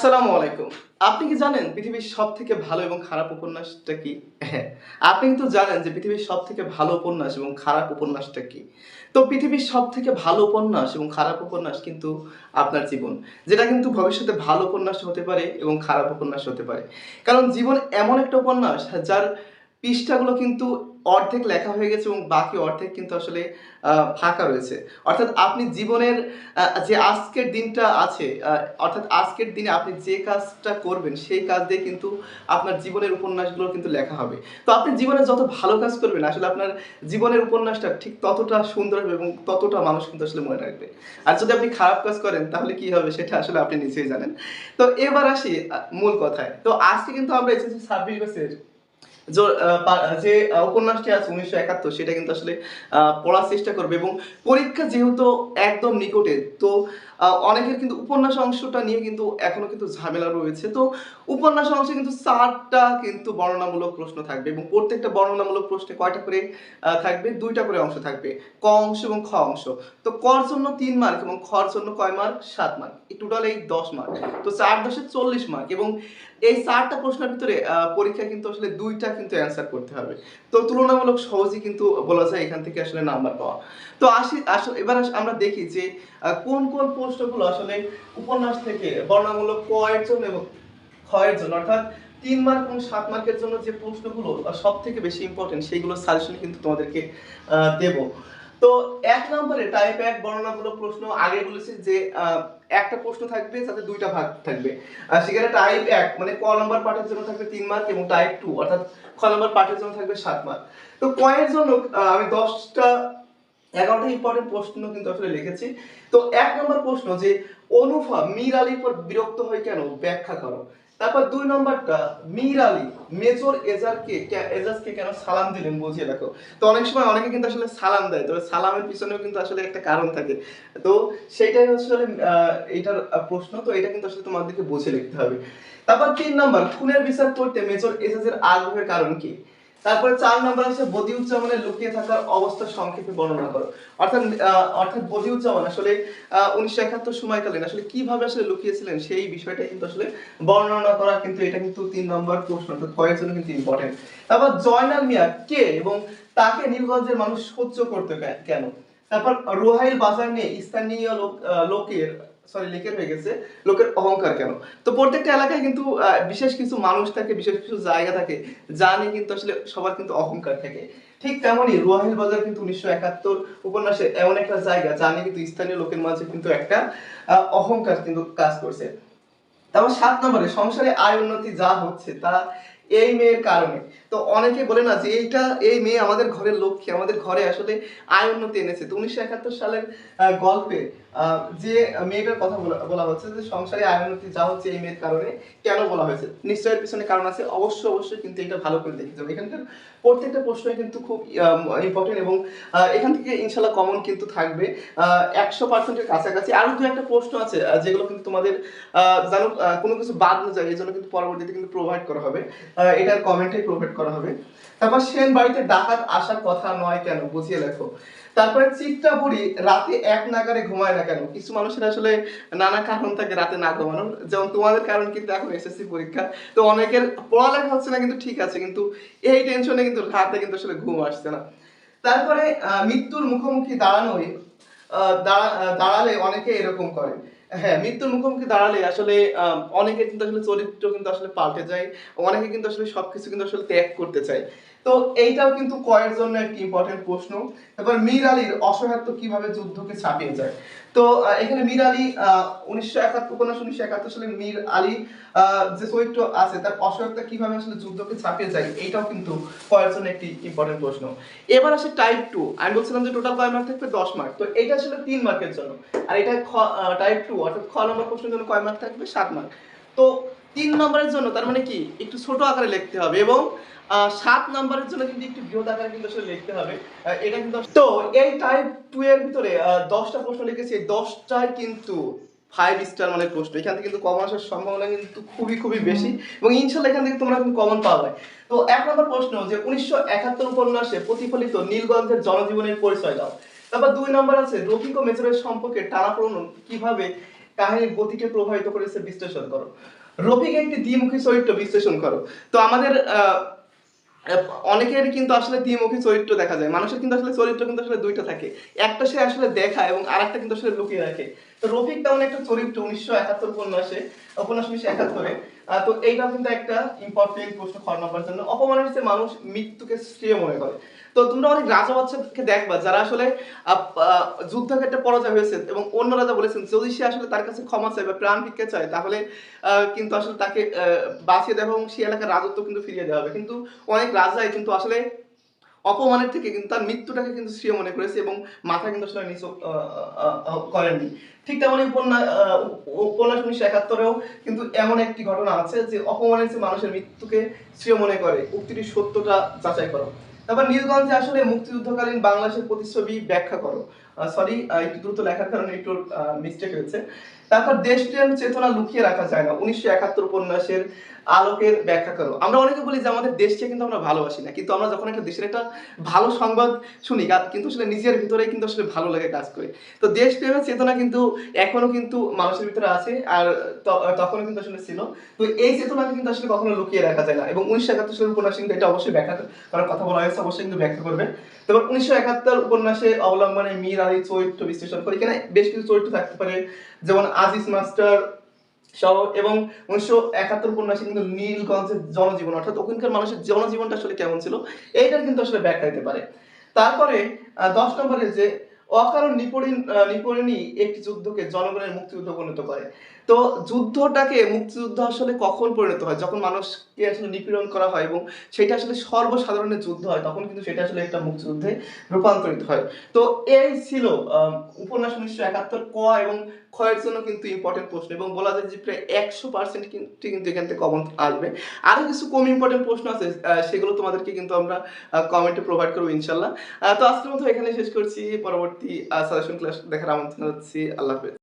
আসসালামু আলাইকুম। আপনি কি জানেন পৃথিবীর সবথেকে ভালো এবং খারাপ উপন্যাসটা কি? হ্যাঁ, আপনি কিন্তু জানেন যে পৃথিবীর সবথেকে ভালো উপন্যাস এবং খারাপ উপন্যাসটা কি? তো পৃথিবীর সবথেকে ভালো উপন্যাস এবং খারাপ উপন্যাস কিন্তু আপনার জীবন। যেটা কিন্তু ভবিষ্যতে ভালো উপন্যাস হতে পারে এবং খারাপ উপন্যাস হতে পারে। কারণ জীবন এমন একটা উপন্যাস যার পৃষ্ঠাগুলো কিন্তু অর্ধেক লেখা হয়ে গেছে এবং বাকি অর্ধেক কিন্তু আসলে ফাঁকা রয়েছে। অর্থাৎ আপনি জীবনের যে আজকের দিনটা আছে অর্থাৎ আজকের দিনে আপনি যে কাজটা করবেন সেই কাজ দিয়ে কিন্তু আপনার জীবনের উপন্যাসগুলো কিন্তু লেখা হবে। তো আপনি জীবনে যত ভালো কাজ করবেন আসলে আপনার জীবনের উপন্যাসটা ঠিক ততটা সুন্দর হবে এবং ততটা মানুষ কিন্তু আসলে মনে রাখবে। আর যদি আপনি খারাপ কাজ করেন তাহলে কি হবে সেটা আসলে আপনি নিজেই জানেন। তো এবার আসি মূল কথায়। তো আজকে কিন্তু আমরা এসেছি ২৬ ব্যাচের যে উপন্যাসটি আছে ১৯৭১ সেটা কিন্তু আসলে পড়ার চেষ্টা করবে এবং পরীক্ষা যেহেতু একদম নিকটে তো অনেকের কিন্তু উপন্যাস অংশটা নিয়ে কিন্তু এখনো কিন্তু ঝামেলা রয়েছে। তো উপন্যাস অংশে কিন্তু ৪ টা কিন্তু বর্ণনামূলক প্রশ্ন থাকবে এবং প্রত্যেকটা বর্ণনামূলক প্রশ্নে কয়টা করে থাকবে? ২ টা করে অংশ থাকবে। ক অংশ এবং খ অংশ। তো কর জন্য ৩ মার্ক এবং খর জন্য কয় মার্ক? ৭ মার্ক। এই টোটাল ১০ মার্ক। তো ৪ × ১০ = ৪০ মার্ক এবং এই ৪ টা প্রশ্নের ভিতরে পরীক্ষায় কিন্তু আসলে ২ টা কিন্তু অ্যান্সার করতে হবে। তো তুলনামূলক সহজেই কিন্তু বলা যায় এখান থেকে আসলে নাম্বার পাওয়া। তো এবার আমরা দেখি যে কোন প্রশ্নগুলো আসলে উপন্যাস থেকে বর্ণনামূলক ক এর জন্য এবং খ এর জন্য অর্থাৎ ৩ মার্ক এবং ৭ মার্কের জন্য যে প্রশ্নগুলো সবথেকে বেশি ইম্পোর্টেন্ট সেইগুলো সাজেশন কিন্তু তোমাদেরকে দেব। তো ১ নম্বরে টাইপ ১ বর্ণনামূলক প্রশ্ন আগে বলেছি যে একটা প্রশ্ন থাকবে যাতে ২ টা ভাগ থাকবে। সেখানে টাইপ ১ মানে ক নম্বর পাঠের জন্য থাকবে ৩ মার্ক এবং টাইপ ২ অর্থাৎ খ নম্বর পাঠের জন্য থাকবে ৭ মার্ক। তো ক এর জন্য আমি ১১টা ইম্পর্টেন্ট প্রশ্ন কিন্তু আসলে লিখেছি। তো ১ নম্বর প্রশ্ন যে অনুফা মীর আলীর পর বিরক্ত হয় কেন? ব্যাখ্যা করো। তারপর ২ নম্বরটা মীর আলী মেজর এজাজকে কেন সালাম দিলেন বুঝিয়ে দেখো। তো অনেক সময় অনেকে কিন্তু আসলে সালাম দেয়। তবে সালামের পিছনেও কিন্তু আসলে একটা কারণ থাকে। তো সেইটাই আসলে এইটার প্রশ্ন। তো এটা কিন্তু আসলে তোমাদেরকে বুঝে লিখতে হবে। তারপর ৩ নম্বর খুনের বিচার করতে মেজর এজাজের আগ্রহের কারণ কি? তারপরে ৪ নম্বর আছে বদিউজ্জামানের লুকিয়ে থাকার অবস্থা সংক্ষেপে বর্ণনা করো। অর্থাৎ বদিউজ্জামান আসলে ১৯৭১ সময়কালীন আসলে কিভাবে আসলে লুকিয়েছিলেন সেই বিষয়টা কিন্তু আসলে বর্ণনা করা কিন্তু এটা কিন্তু ৩ নম্বর প্রশ্ন অর্থাৎ খ এর জন্য কিন্তু ইম্পর্টেন্ট। তারপর জয়নাল মিয়া কে এবং তাকে নীলগঞ্জের মানুষ সহ্য করতে কেন? তারপর রোহাইল বাজার নিয়ে স্থানীয় লোকের লেকের হয়ে গেছে লোকের অহংকার কেন? তো প্রত্যেকটা এলাকায় কিন্তু বিশেষ কিছু মানুষ থাকে, বিশেষ কিছু জায়গা থাকে যা নিয়ে কিন্তু আসলে সবার কিন্তু অহংকার থাকে। ঠিক তেমনই রোহাইল বাজার কিন্তু ১৯৭১ উপন্যাসে এমন একটা জায়গা যা নিয়ে কিন্তু স্থানীয় লোকের মাঝে কিন্তু একটা অহংকার কিন্তু কাজ করছে। তারপর ৭ নম্বরে সংসারে আয় উন্নতি যা হচ্ছে তা এই মেয়ের কারণে। তো অনেকে বলে না যে এই মেয়ে আমাদের ঘরের লক্ষ্মী, আমাদের ঘরে আসলে আয় উন্নতি এনেছে। তো ১৯৭১ সালের গল্পে যে মেয়েটার কথা বলা হচ্ছে যে সংসারে আয় উন্নতি যা হচ্ছে এই মেয়ের কারণে কেন বলা হয়েছে? নিশ্চয়ই এর পিছনে কারণ আছে। অবশ্যই কিন্তু এটা ভালো করে দেখে যাবে। এখানকার প্রত্যেকটা প্রশ্নই কিন্তু খুব ইম্পর্টেন্ট এবং এখান থেকে ইনশাআল্লাহ কমন কিন্তু থাকবে। ১০০% এর কাছাকাছি। আরো ২-১টা প্রশ্ন আছে যেগুলো কিন্তু তোমাদের যেন কোনো কিছু বাদ না যায় এজন্য কিন্তু পরবর্তীতে কিন্তু প্রোভাইড করা হবে। এটার কমেন্টেই প্রোভাইড করা হবে। তারপর সেন বাড়িতে ডাকাত আসার কথা নয় কেন? বুঝিয়ে লেখো। তারপরে চিত্রা বুড়ি রাতে এক নাগাড়ে ঘুমায় না কেন? কিছু মানুষের আসলে নানা কারণ থাকে রাতে না ঘুমানোর। যেমন তোমাদের কারণ কিন্তু এখন এসএসসি পরীক্ষা। তো অনেকের পড়ালেখা হচ্ছে না কিন্তু ঠিক আছে। কিন্তু এই টেনশনে কিন্তু রাতে কিন্তু আসলে ঘুম আসছে না। তারপরে মৃত্যুর মুখোমুখি দাঁড়ানোই দাঁড়ালে অনেকে এরকম করে। হ্যাঁ, মৃত্যুর মুখোমুখি দাঁড়ালে আসলে অনেকের কিন্তু আসলে চরিত্র কিন্তু আসলে পাল্টে যায়। অনেকে কিন্তু আসলে সবকিছু কিন্তু আসলে ত্যাগ করতে চায়। তো এইটাও কিন্তু ক এর জন্য একটি ইম্পর্টেন্ট প্রশ্ন। তারপর মীর আলীর অসহায়ত্ব কিভাবে যুদ্ধকে ছাপিয়ে যায়। তো এখানে মীর আলী ১৯৭১ সালে মীর আলী যে চরিত্র আছে তার অসহায়ত্ব কিভাবে আসলে যুদ্ধকে ছাপিয়ে যায় এইটাও কিন্তু ক এর জন্য একটি ইম্পর্টেন্ট প্রশ্ন। এবার আসে টাইপ ২। আমি বলছিলাম যে টোটাল কয় মার্ক থাকবে? ১০ মার্ক। তো এইটা আসলে ৩ মার্কের জন্য। আর এটা টাইপ ২ অর্থাৎ খ নম্বর প্রশ্নের জন্য কয় মার্ক থাকবে? ৭ মার্ক। তো ৩ নম্বরের জন্য তার মানে কি একটু ছোট আকারে লিখতে হবে এবং ৭ নম্বরের জন্য কিন্তু একটু বৃহৎ আকারে কিন্তু আসলে লিখতে হবে। এটা কিন্তু তো এই টাইপ ২ এর ভিতরে ১০ টা প্রশ্ন লিখেছি। এই ১০ টাই কিন্তু 5 স্টার মানের প্রশ্ন। এখান থেকে কিন্তু কমন আসার সম্ভাবনা কিন্তু খুবই বেশি এবং ইনশাআল্লাহ এখান থেকে তোমরা কিন্তু কমন পাবে। তো ১ নম্বর প্রশ্ন যে ১৯৭১ উপন্যাসে প্রতিফলিত নীলগঞ্জের জনজীবনের পরিচয় দাও। তারপর ২ নম্বর আছে রফিক ও মেজরের সম্পর্কে টানাপোড়েন কিভাবে কাহিনীর গতিকে প্রভাবিত করেছে বিশ্লেষণ করো। রফিক একটি দ্বিমুখী চরিত্র বিশ্লেষণ করো। তো আমাদের অনেকের কিন্তু আসলে দ্বিমুখী চরিত্র দেখা যায়, মানুষের কিন্তু আসলে চরিত্র কিন্তু আসলে দুইটা থাকে, একটা সে আসলে দেখায় এবং আরেকটা কিন্তু আসলে লুকিয়ে রাখে। তো রফিক তেমন একটা চরিত্র 1971 উপন্যাস 1971। তো এইটাও কিন্তু একটা ইম্পর্টেন্ট প্রশ্ন খ নম্বরের জন্য। অপমানের চেয়ে মানুষ মৃত্যুকে শ্রেয় মনে করে। তো তোমরা অনেক রাজা বাচ্চাকে দেখবা যারা আসলে যুদ্ধক্ষেত্রে পরাজয় হয়েছে এবং অন্য রাজা বলেছেন যদি সে আসলে তার কাছে ক্ষমা চায় বা প্রাণ ভিক্ষা চায় তাহলে কিন্তু আসলে তাকে বাঁচিয়ে দেওয়া এবং সেই এলাকার রাজত্ব কিন্তু ফিরিয়ে দেওয়া হবে। কিন্তু অনেক রাজাই কিন্তু আসলে অপমানের থেকে কিন্তু তার মৃত্যুটাকে কিন্তু শ্রেয় মনে করেছে এবং মাথা কিন্তু আসলে নিচু করেননি। ঠিক তেমনই উপন্যাস 1971-এও কিন্তু এমন একটি ঘটনা আছে যে অপমানের চেয়ে মানুষের মৃত্যুকে শ্রেয় মনে করে, উক্তিটির সত্যটা যাচাই করো। তারপর নীলগঞ্জে আসলে মুক্তিযুদ্ধকালীন বাংলাদেশের প্রতিচ্ছবি ব্যাখ্যা করো। সরি, একটু দ্রুত লেখার কারণে একটু মিস্টেক হয়েছে। তারপর দেশপ্রেম চেতনা লুকিয়ে রাখা যায় না, 1971 উপন্যাসের আলোকের ব্যাখ্যা করো। আমরা অনেকে বলি যে আমাদের দেশকে কিন্তু আমরা ভালোবাসি না, কিন্তু আমরা যখন একটা দেশের একটা ভালো সংবাদ শুনি কিন্তু আসলে নিজের ভিতরে কিন্তু আসলে ভালো লাগে কাজ করে। তো দেশপ্রেমের চেতনা কিন্তু এখনো কিন্তু মানুষের ভিতরে আছে, আর তখনও কিন্তু আসলে ছিল। তো এই চেতনাকে কিন্তু আসলে কখনো লুকিয়ে রাখা যায় না এবং 1971 সালের উপন্যাসে কিন্তু এটা অবশ্যই ব্যাখ্যা করার কথা বলা হয়েছে, অবশ্যই কিন্তু ব্যাখ্যা করবে। তারপর 1971 উপন্যাসে অবলম্বনে মীর আলীর চরিত্র বিশ্লেষণ করে। এখানে বেশ কিছু চরিত্র থাকতে পারে, যেমন আজিজ মাস্টার সহ, এবং 1971 উপন্যাসে কিন্তু নীলগঞ্জের জনজীবন অর্থাৎ ওখানকার মানুষের জনজীবনটা আসলে কেমন ছিল এইটার কিন্তু আসলে ব্যাখ্যা দিতে পারে। তারপরে 10 নম্বরে যে অকারণ নিপরিণী একটি যুদ্ধকে জনগণের মুক্তিযুদ্ধ পরিণত করে। তো যুদ্ধটাকে মুক্তিযুদ্ধ আসলে কখন পরিণত হয়, যখন মানুষকে আসলে নিপীড়ন করা হয় এবং সেটা আসলে সর্বসাধারণের যুদ্ধ হয়, তখন কিন্তু সেটা আসলে একটা মুক্তিযুদ্ধে রূপান্তরিত হয়। তো এই ছিল উপন্যাস 1971 ক এবং খ এর জন্য কিন্তু ইম্পর্টেন্ট প্রশ্ন, এবং বলা যায় যে প্রায় 100% কিন্তু এখান থেকে কমন আসবে। আরো কিছু কম ইম্পর্টেন্ট প্রশ্ন আছে, সেগুলো তোমাদেরকে কিন্তু আমরা কমেন্টে প্রোভাইড করবো ইনশাল্লাহ। তো আজকের মতো এখানে শেষ করছি, পরবর্তী সাজেশন ক্লাস দেখার আমন্ত্রণ জানাচ্ছি। আল্লাহ হাফেজ।